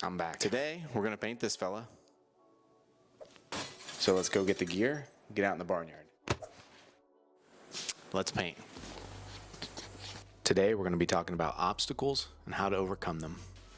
I'm back. Today, we're gonna paint this fella. So let's go get the gear, get out in the barnyard. Let's paint. Today, we're gonna be talking about obstacles and how to overcome them.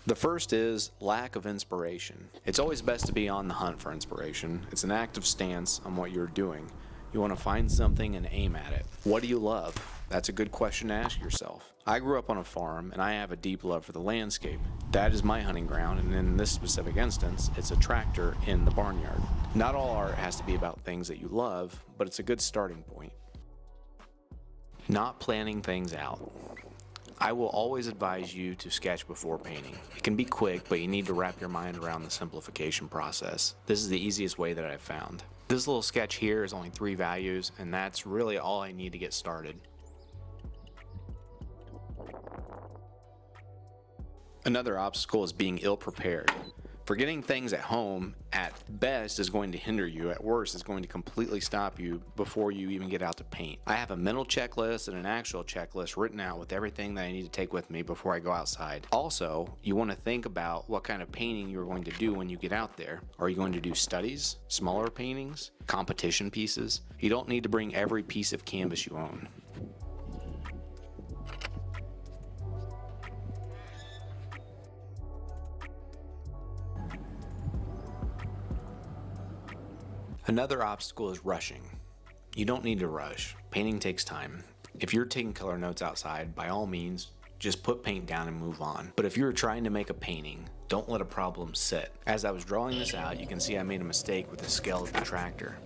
The first is lack of inspiration. It's always best to be on the hunt for inspiration. It's an active stance on what you're doing. You want to find something and aim at it. What do you love? That's a good question to ask yourself. I grew up on a farm and I have a deep love for the landscape. That is my hunting ground, and in this specific instance, it's a tractor in the barnyard. Not all art has to be about things that you love, but it's a good starting point. Not planning things out. I will always advise you to sketch before painting. It can be quick, but you need to wrap your mind around the simplification process. This is the easiest way that I've found. This little sketch here is only 3 values, and that's really all I need to get started. Another obstacle is being ill-prepared. Forgetting things at home, at best, is going to hinder you. At worst, is going to completely stop you before you even get out to paint. I have a mental checklist and an actual checklist written out with everything that I need to take with me before I go outside. Also, you want to think about what kind of painting you're going to do when you get out there. Are you going to do studies, smaller paintings, competition pieces? You don't need to bring every piece of canvas you own. Another obstacle is rushing. You don't need to rush. Painting takes time. If you're taking color notes outside, by all means, just put paint down and move on. But if you're trying to make a painting, don't let a problem sit. As I was drawing this out, you can see I made a mistake with the scale of the tractor.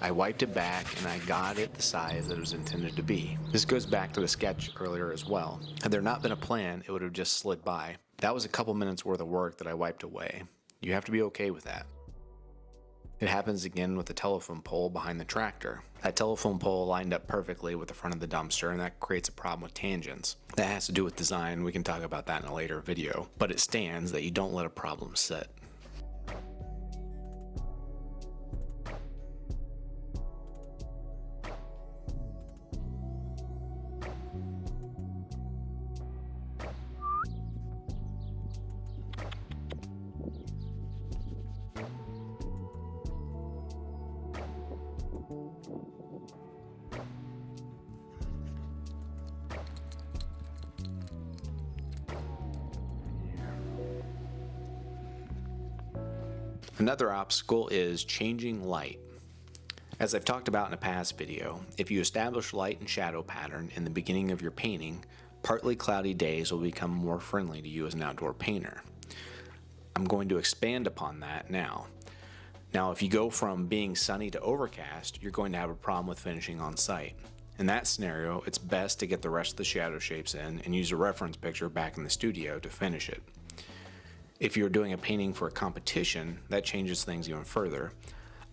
I wiped it back and I got it the size that it was intended to be. This goes back to the sketch earlier as well. Had there not been a plan, it would have just slid by. That was a couple minutes worth of work that I wiped away. You have to be okay with that. It happens again with the telephone pole behind the tractor. That telephone pole lined up perfectly with the front of the dumpster, and that creates a problem with tangents. That has to do with design. We can talk about that in a later video. But it stands that you don't let a problem sit. Another obstacle is changing light. As I've talked about in a past video, if you establish light and shadow pattern in the beginning of your painting, partly cloudy days will become more friendly to you as an outdoor painter. I'm going to expand upon that now. Now, if you go from being sunny to overcast, you're going to have a problem with finishing on site. In that scenario, it's best to get the rest of the shadow shapes in and use a reference picture back in the studio to finish it. If you're doing a painting for a competition, that changes things even further.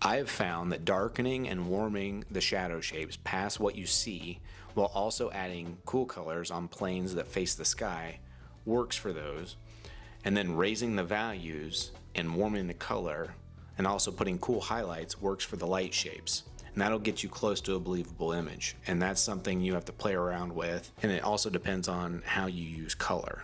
I have found that darkening and warming the shadow shapes past what you see, while also adding cool colors on planes that face the sky, works for those. And then raising the values and warming the color, and also putting cool highlights, works for the light shapes. And that'll get you close to a believable image. And that's something you have to play around with, and it also depends on how you use color.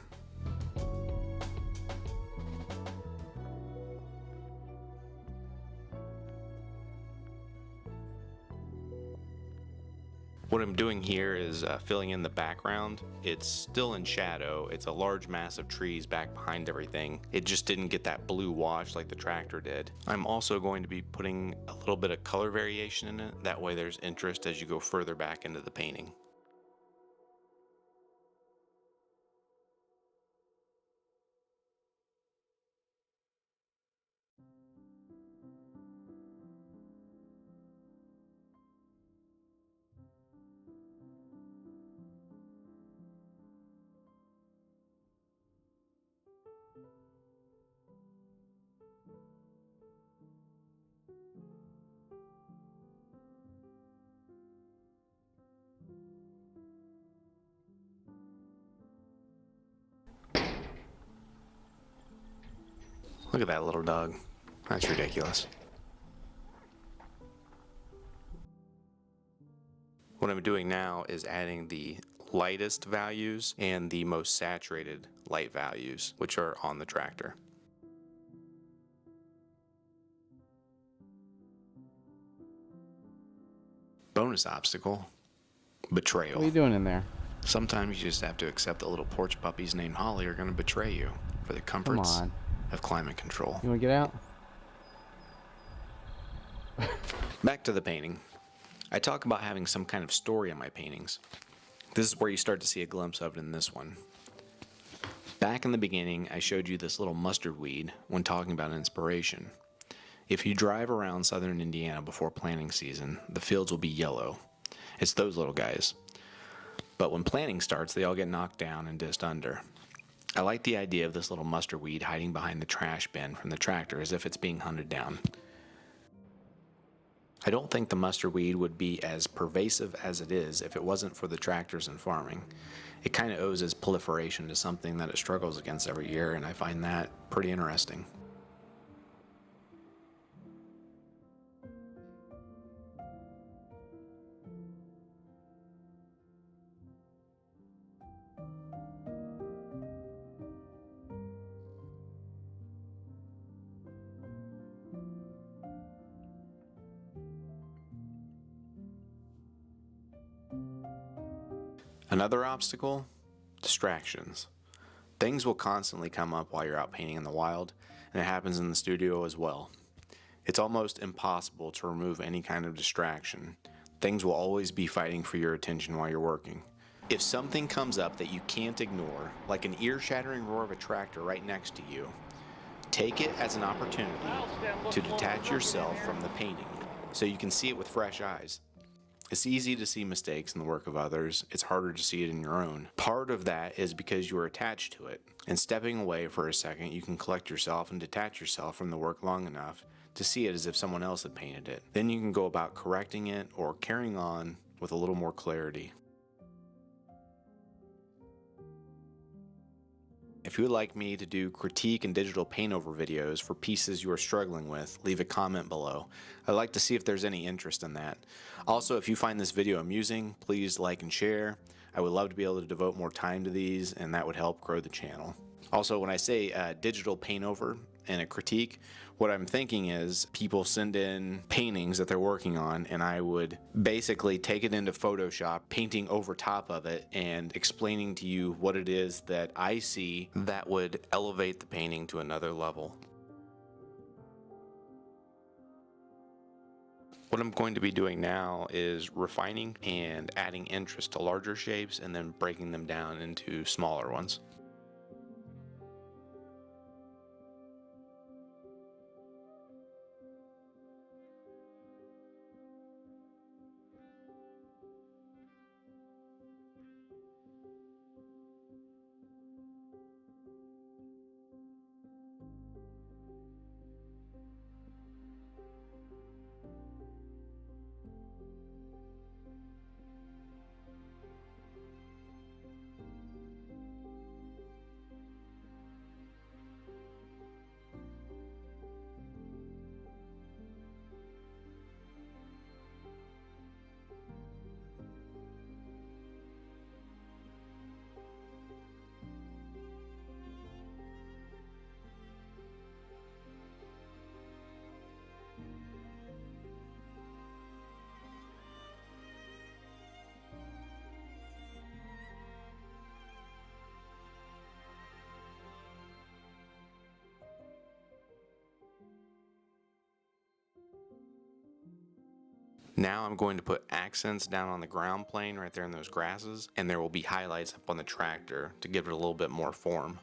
What I'm doing here is filling in the background. It's still in shadow. It's a large mass of trees back behind everything. It just didn't get that blue wash like the tractor did. I'm also going to be putting a little bit of color variation in it. That way there's interest as you go further back into the painting. Look at that little dog. That's ridiculous. What I'm doing now is adding the lightest values and the most saturated light values, which are on the tractor. Bonus obstacle, betrayal. What are you doing in there? Sometimes you just have to accept that little porch puppies named Holly are going to betray you for the Come comforts on. of climate control. You want to get out? Back to the painting. I talk about having some kind of story in my paintings. This is where you start to see a glimpse of it in this one. Back in the beginning, I showed you this little mustard weed when talking about inspiration. If you drive around southern Indiana before planting season, the fields will be yellow. It's those little guys. But when planting starts, they all get knocked down and dissed under. I like the idea of this little mustard weed hiding behind the trash bin from the tractor as if it's being hunted down. I don't think the mustard weed would be as pervasive as it is if it wasn't for the tractors and farming. It kind of owes its proliferation to something that it struggles against every year, and I find that pretty interesting. Another obstacle? Distractions. Things will constantly come up while you're out painting in the wild, and it happens in the studio as well. It's almost impossible to remove any kind of distraction. Things will always be fighting for your attention while you're working. If something comes up that you can't ignore, like an ear-shattering roar of a tractor right next to you, take it as an opportunity to detach yourself from the painting so you can see it with fresh eyes. It's easy to see mistakes in the work of others. It's harder to see it in your own. Part of that is because you are attached to it. And stepping away for a second, you can collect yourself and detach yourself from the work long enough to see it as if someone else had painted it. Then you can go about correcting it or carrying on with a little more clarity. If you would like me to do critique and digital paint over videos for pieces you are struggling with, leave a comment below. I'd like to see if there's any interest in that. Also, if you find this video amusing, please like and share. I would love to be able to devote more time to these, and that would help grow the channel. Also, when I say digital paint over and a critique, what I'm thinking is people send in paintings that they're working on, and I would basically take it into Photoshop, painting over top of it, and explaining to you what it is that I see that would elevate the painting to another level. What I'm going to be doing now is refining and adding interest to larger shapes and then breaking them down into smaller ones. Now I'm going to put accents down on the ground plane right there in those grasses, and there will be highlights up on the tractor to give it a little bit more form.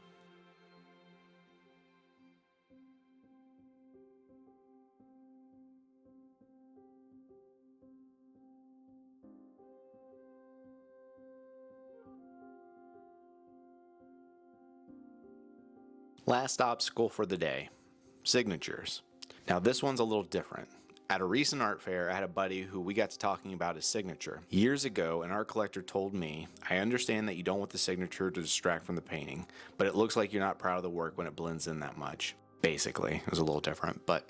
Last obstacle for the day, signatures. Now this one's a little different. At a recent art fair, I had a buddy who we got to talking about his signature. Years ago, an art collector told me, I understand that you don't want the signature to distract from the painting, but it looks like you're not proud of the work when it blends in that much. Basically, it was a little different, but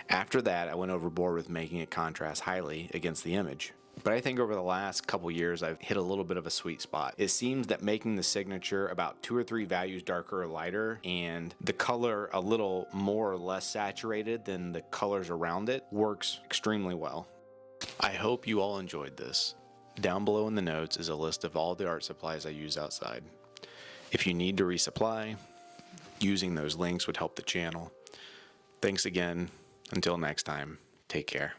after that, I went overboard with making it contrast highly against the image. But I think over the last couple years, I've hit a little bit of a sweet spot. It seems that making the signature about 2 or 3 values darker or lighter, and the color a little more or less saturated than the colors around it, works extremely well. I hope you all enjoyed this. Down below in the notes is a list of all the art supplies I use outside. If you need to resupply, using those links would help the channel. Thanks again. Until next time, take care.